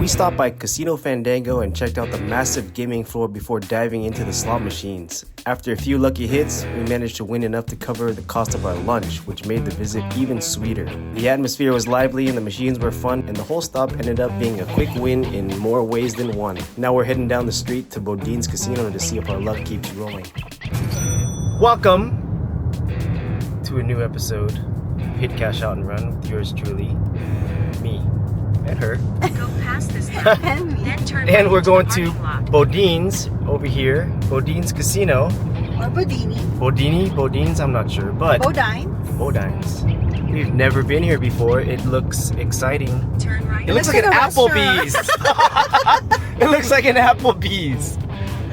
We stopped by Casino Fandango and checked out the massive gaming floor before diving into the slot machines. After a few lucky hits, we managed to win enough to cover the cost of our lunch, which made the visit even sweeter. The atmosphere was lively and the machines were fun, and the whole stop ended up being a quick win in more ways than one. Now we're heading down the street to Bodine's Casino to see if our luck keeps rolling. Welcome to a new episode of Hit Cash Out and Run with yours truly, me. And her. Go past this line, then turn And we're going to Bodine's Bodine's over here. Bodine's Casino. Or Bodine. Bodine's, I'm not sure, but Bodines. We've never been here before. It looks exciting. Turn right. It looks like an Applebee's. It looks like an Applebee's.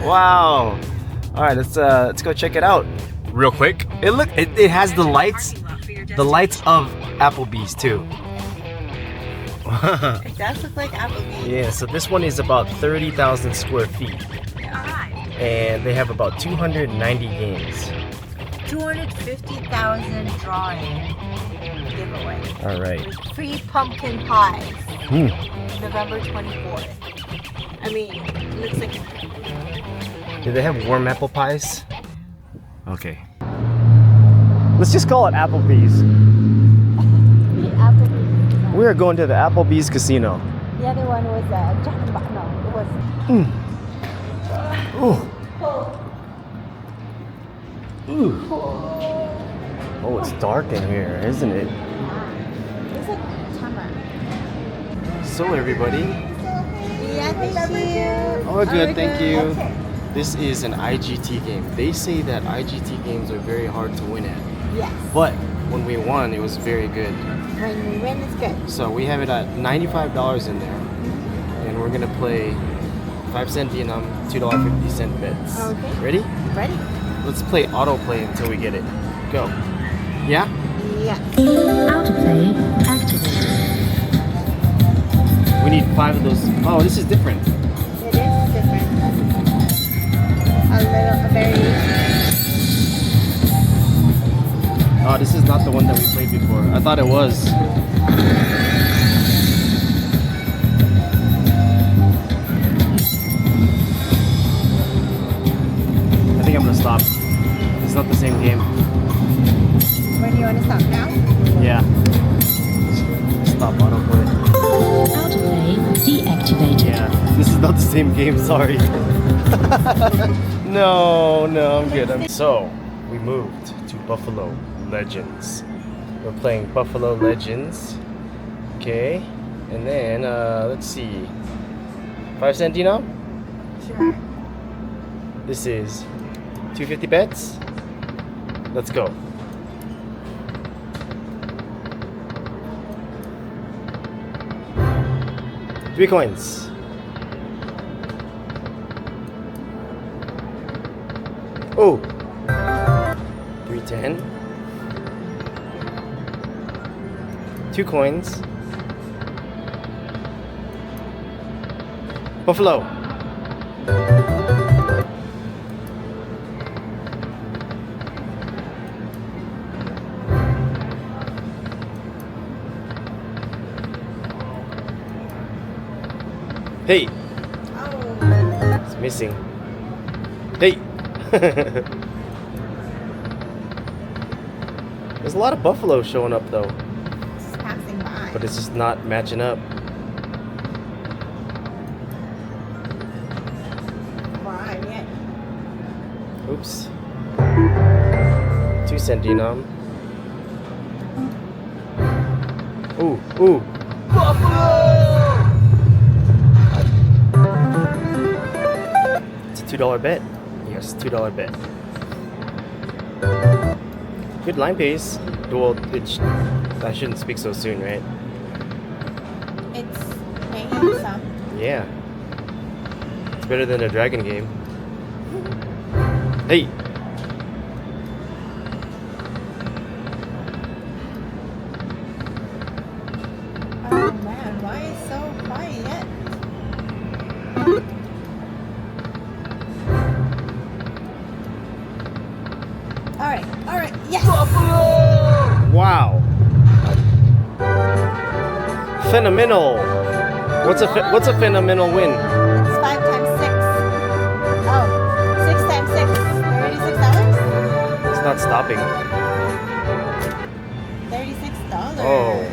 Wow. All right, let's go check it out real quick. It has the lights of Applebee's too. It does look like Applebee's. Yeah, so this one is about 30,000 square feet. And they have about 290 games. 250,000 drawing giveaway. All right. Free pumpkin pies. November 24th. I mean, it looks like... Do they have warm apple pies? Okay. Let's just call it Applebee's. The Applebee's. We are going to the Applebee's Casino. The other one was Jack in the Box. No, it was... Ooh. Oh, it's dark in here, isn't it? It's like summer. So everybody. Yeah, thank you. Oh, we're good, thank you. Okay. This is an IGT game. They say that IGT games are very hard to win at. Yes. But when we won, it was very good. When we win, it's good. So we have it at $95 in there. And we're gonna play 5-cent Vietnam, $2.50 bets. Okay. Ready? Ready? Let's play autoplay until we get it. Go. Yeah? Yeah. Autoplay activated. We need 5 of those. Oh, this is different. It is different. A very... Oh, this is not the one that we played before. I thought it was. I think I'm gonna stop. It's not the same game. When you want to stop now? Yeah. Stop autoplay. Autoplay deactivated. Yeah. This is not the same game, sorry. No, I'm good. So, we moved to Buffalo Legends. We're playing Buffalo Legends. Okay. And then, let's see. 5-cent Dino? Sure. This is 250 bets. Let's go. Three coins. Oh. 310. 2 coins. Buffalo. Hey. Oh. It's missing. Hey. There's a lot of buffalo showing up though. It's passing by. But it's just not matching up. Why? Yeah. Oops. 2-cent denom. Ooh. It's a $2 bet. Yes, $2 bet. Good line pace. Well, I shouldn't speak so soon, right? It's hanging some. Yeah. It's better than a dragon game. Hey! Oh man, why is it so quiet? Alright, yes! Wow! Phenomenal! What's a phenomenal win? It's 5 times 6. Oh, 6 times 6. $36? It's not stopping. $36. Oh,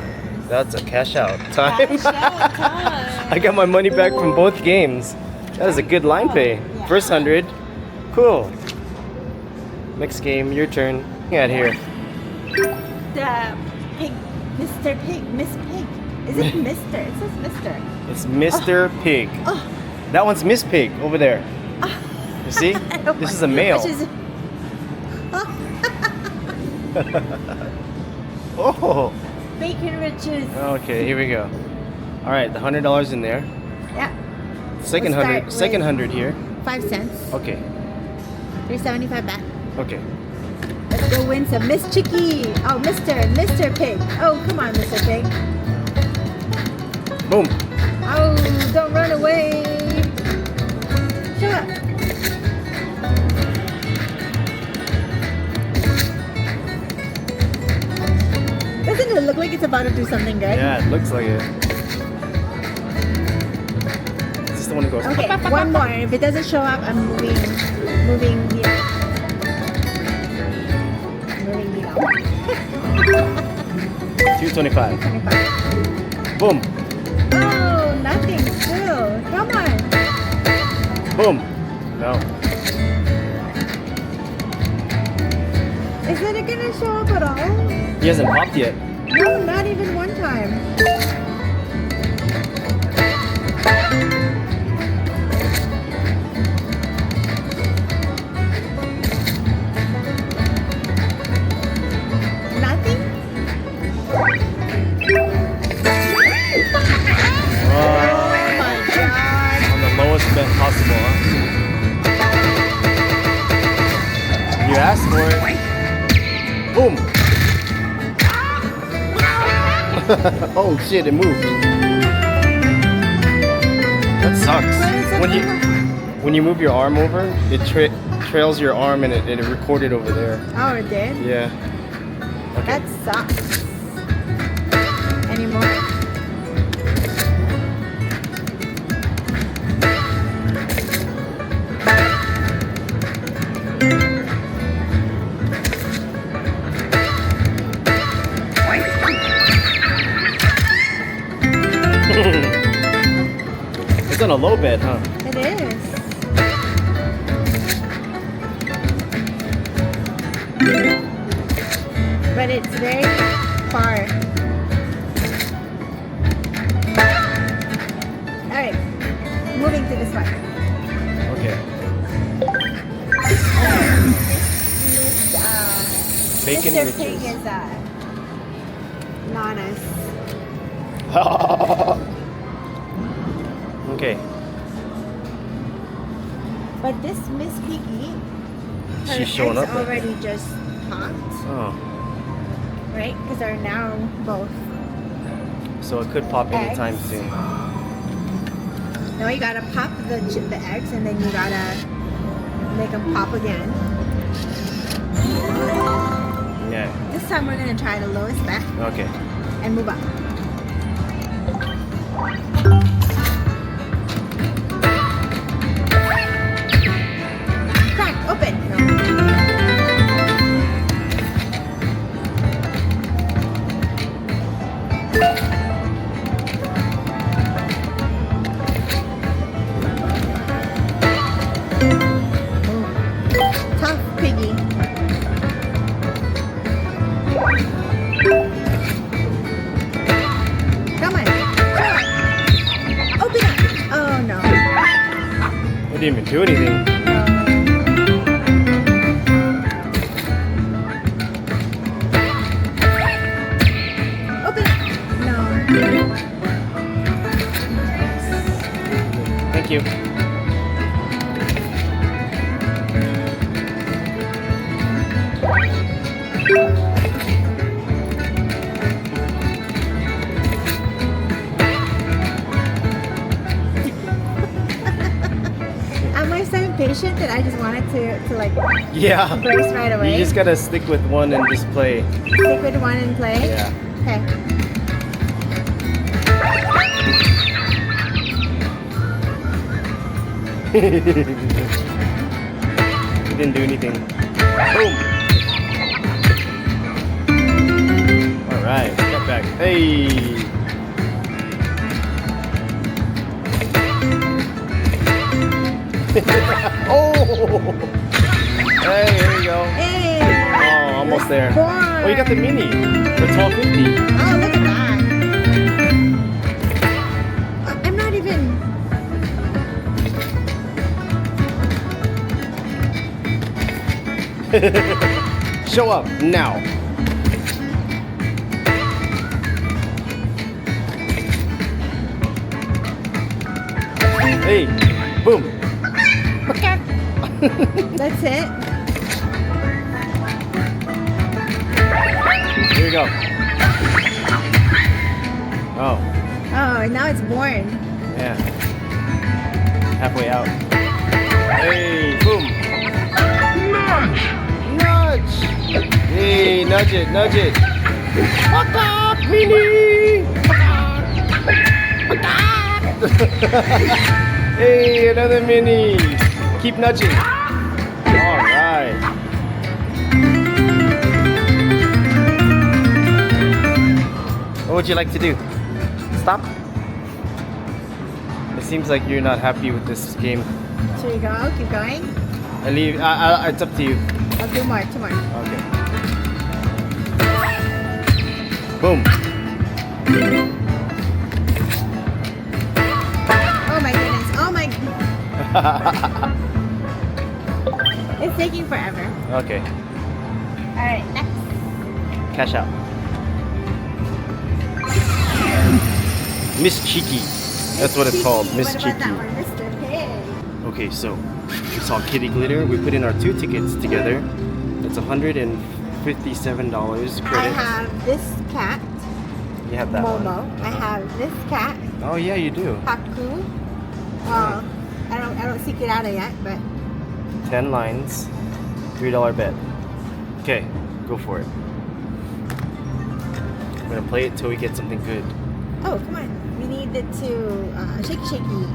that's a cash out time. Cash out time. I got my money back from both games. That is a good line pay. Yeah. First 100. Cool. Next game, your turn. Get here. The pig, Mr. Pig, Miss Pig. Is it Mr.? It says Mr. It's Mr. Pig. Oh. That one's Miss Pig over there. You see? This is a male. Which is, Oh. Bacon Riches. Okay, here we go. All right, the $100 in there. Yeah. Second We'll start 100. Second with- 100 here. 5 cents. Okay. 3.75 back. Okay. Let's go win some Miss Chicky. Oh, Mr. Pig. Oh, come on, Mr. Pig. Boom. Oh, don't run away. Shut up. Doesn't it look like it's about to do something good? Yeah, it looks like it. Is this the one that goes? Okay, one more. If it doesn't show up, I'm moving the moving 225. 25. Boom. Oh, nothing still. Come on. Boom. No. Isn't it gonna show up at all? He hasn't popped yet. No, not even one time. Nothing? Oh, Oh my god. on the lowest bet possible, huh? You asked for it. Boom. Oh shit, it moved. That sucks. What is it? When you move your arm over, it trails your arm and it recorded over there. Oh, it did? Yeah. Okay. That sucks. Any more? It's on a low bed, huh? It is. But it's very far. Alright. Moving to this one. Okay. Bacon Mr. Riches. Pig is not as Okay. but this Miss Piggy, her She's showing eggs up. already just popped, Oh, right? Because they're now both. so it could pop anytime Eggs. soon. Now you gotta pop the eggs and then you gotta make them pop again. Yeah. This time we're gonna try the lowest bet Okay. and move up. Crack, open. No. Tough piggy. Come on. Open up. Oh no. It didn't even do anything. Open up. No. Thank you. Am I so impatient that I just wanted to like Yeah. brace right away? You just gotta stick with one and just play. Stick with one and play? Yeah. Okay. He didn't do anything. Boom! Alright, get back. Hey! Oh! Hey, here you go. Hey! Oh, almost there. Born. Oh, you got the mini for $12.50. Oh, look at that. I'm not even. Show up now. Hey, boom. That's it. Here we go. Oh, Oh, now it's born. yeah. Halfway out. Hey, boom. Nudge! Hey, nudge it, nudge it. Fuck off, mini! Hey, another mini. Keep nudging. All right. What would you like to do? Stop? It seems like you're not happy with this game. Should we go? Keep going? I leave. It's up to you. I'll do more. 2 more. Okay. Boom. Oh my goodness. Oh my. It's taking forever. Okay. Alright, next. Cash out. Miss Cheeky. That's what it's called. Miss What about Cheeky. that one, Mr. Pig? Okay, so we saw Kitty Glitter. We put in our 2 tickets together. It's $157 I credit. have this cat, You have that Momo. one. I have this cat, Oh yeah, you do. Haku. Well, I don't seek it out yet, but 10 lines, $3 bet. Okay, go for it. We're gonna play it till we get something good. oh come on, we need it to shake shaky.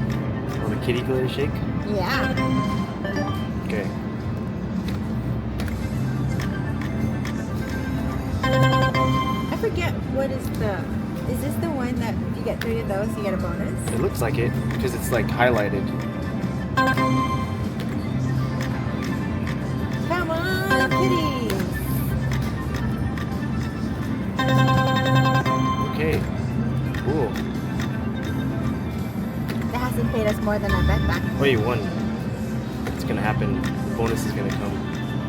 Oh, the Kitty Glitter shake. Yeah. Okay. I forget what is the. Is this the one that if you get 3 of those, you get a bonus? It looks like it because it's like highlighted. Come on, kitties. Okay. Cool. That hasn't paid us more than I bet back. Oh, you won. It's gonna happen. The bonus is gonna come.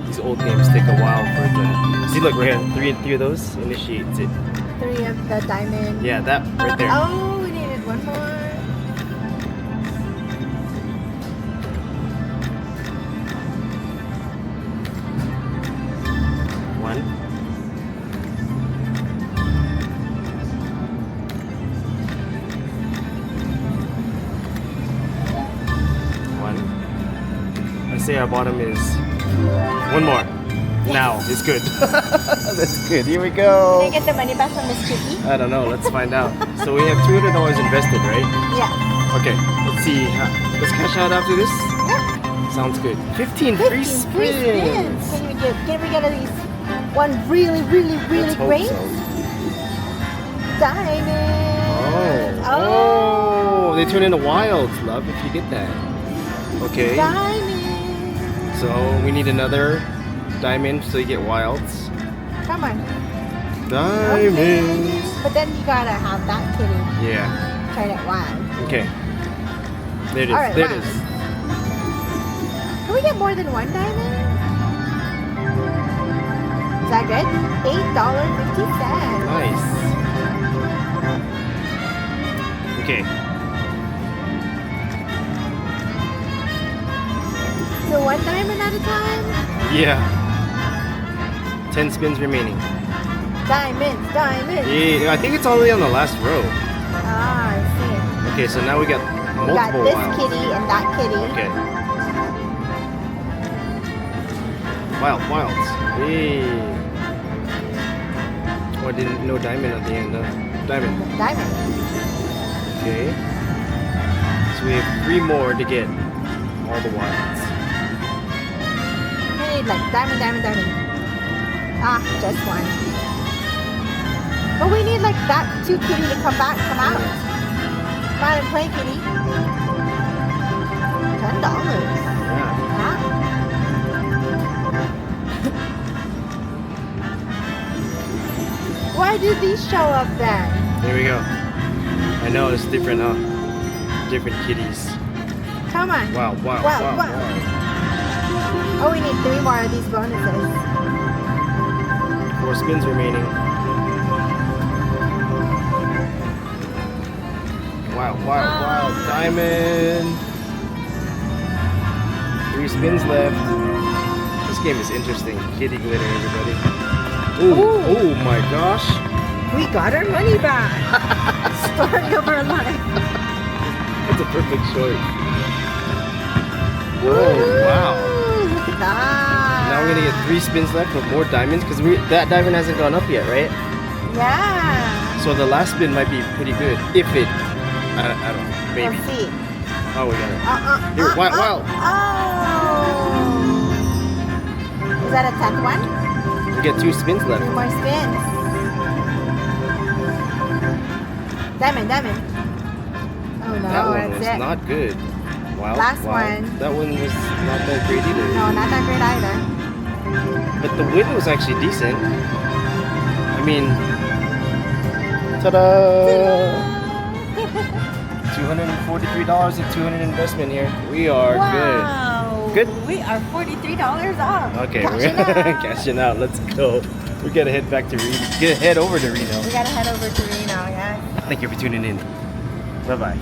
These old games take a while for it to. See, look right here. 3 of those initiates it. 3 of the diamond. Yeah, that right there. Oh, we needed 1 more. One. One. I say our bottom is 1 more. Now it's good. That's good. Here we Did I go. get the money back from Miss Chicky? I don't know. Let's find out. So we have $200 invested, right? Yeah. Okay. Let's see. Let's cash out after this. Yeah. Sounds good. 15 free 15 spins. free spins. Can we get at least one really Let's hope great so. diamond? Oh, they turn into wilds, love, if you get that. Okay, Diamond. so we need another diamond so you get wilds. Come on. Diamonds. But then you gotta have that kitty Yeah. turn it wild. Okay. There it is. Alright, there it wild. is. Can we get more than 1 diamond? Is that good? $8.50. Nice. Okay. So 1 diamond at a time? Yeah. 10 spins remaining. Diamonds, diamonds. Yeah, I think it's only on the last row. Ah, I see. Okay, so now we got We got multiple this wilds. kitty and that kitty. Okay. Wilds. Hey. Oh, I didn't no diamond at the end. Diamond. Diamond. Okay. So we have 3 more to get. all the wilds. We need like diamond. Ah, just one. But we need like that 2 kitty to come out. Come out and play, kitty. $10. Yeah. Huh? Why did these show up then? There we go. I know it's different, huh? Different kitties. Come on. Wow. Oh, we need 3 more of these bonuses. 4 spins remaining. Wow. Diamond. 3 spins left. This game is interesting. Kitty glitter, everybody. Ooh. Oh my gosh. We got our money back. Story of our life. That's a perfect short. Oh, wow. Look at that. Now we're going to get 3 spins left with more diamonds because that diamond hasn't gone up yet, right? Yeah. So the last spin might be pretty good. If it, I don't know, maybe. Let's see. Oh, we got it. Here, wow. Oh. Is that a 10th one? We get 2 spins left. 2 more spins. Diamond. Oh no, That one that's was it. not good. Wow. Last one. That one was not that great either. No, not that great either. But the win was actually decent. I mean, ta-da! $243 and 200 investment here. We are Wow. good. We are $43 off. Okay, Cashing we're out. cashing out. Let's go. We gotta head back to Reno. Head over to Reno. We gotta head over to Reno, yeah. Thank you for tuning in. Bye-bye.